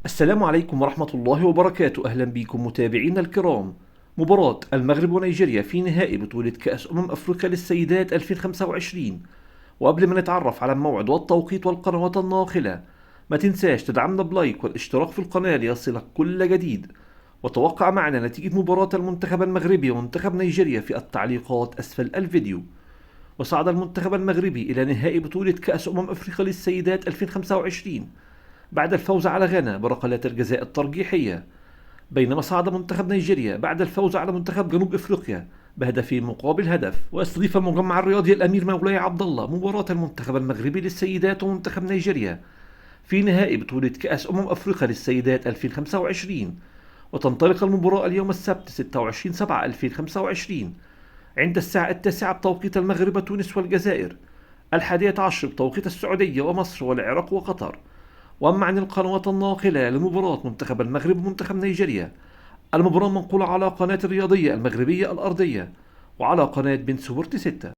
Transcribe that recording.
السلام عليكم ورحمة الله وبركاته. أهلا بكم متابعينا الكرام. مباراة المغرب ونيجيريا في نهائي بطولة كأس أفريقيا للسيدات 2025. وقبل ما نتعرف على الموعد والتوقيت والقنوات الناقلة، ما تنساش تدعمنا بلايك والاشتراك في القناة ليصلك كل جديد. وتوقع معنا نتيجة مباراة المنتخب المغربي ومنتخب نيجيريا في التعليقات أسفل الفيديو. وصعد المنتخب المغربي إلى نهائي بطولة كأس أفريقيا للسيدات 2025 بعد الفوز على غانا بركلات الجزاء الترجيحية، بينما صعد منتخب نيجيريا بعد الفوز على منتخب جنوب افريقيا بهدفين مقابل هدف. واستضيف المجمع الرياضي الامير مولاي عبد الله مباراة المنتخب المغربي للسيدات ومنتخب نيجيريا في نهائي بطولة كأس افريقيا للسيدات 2025. وتنطلق المباراة اليوم السبت 26/7/2025 عند الساعة 9 بتوقيت المغرب وتونس والجزائر، 11 بتوقيت السعودية ومصر والعراق وقطر. وأما عن القنوات الناقلة لمباراة منتخب المغرب ومنتخب نيجيريا، المباراة منقولة على قناة الرياضية المغربية الأرضية وعلى قناة بن سبورت 6.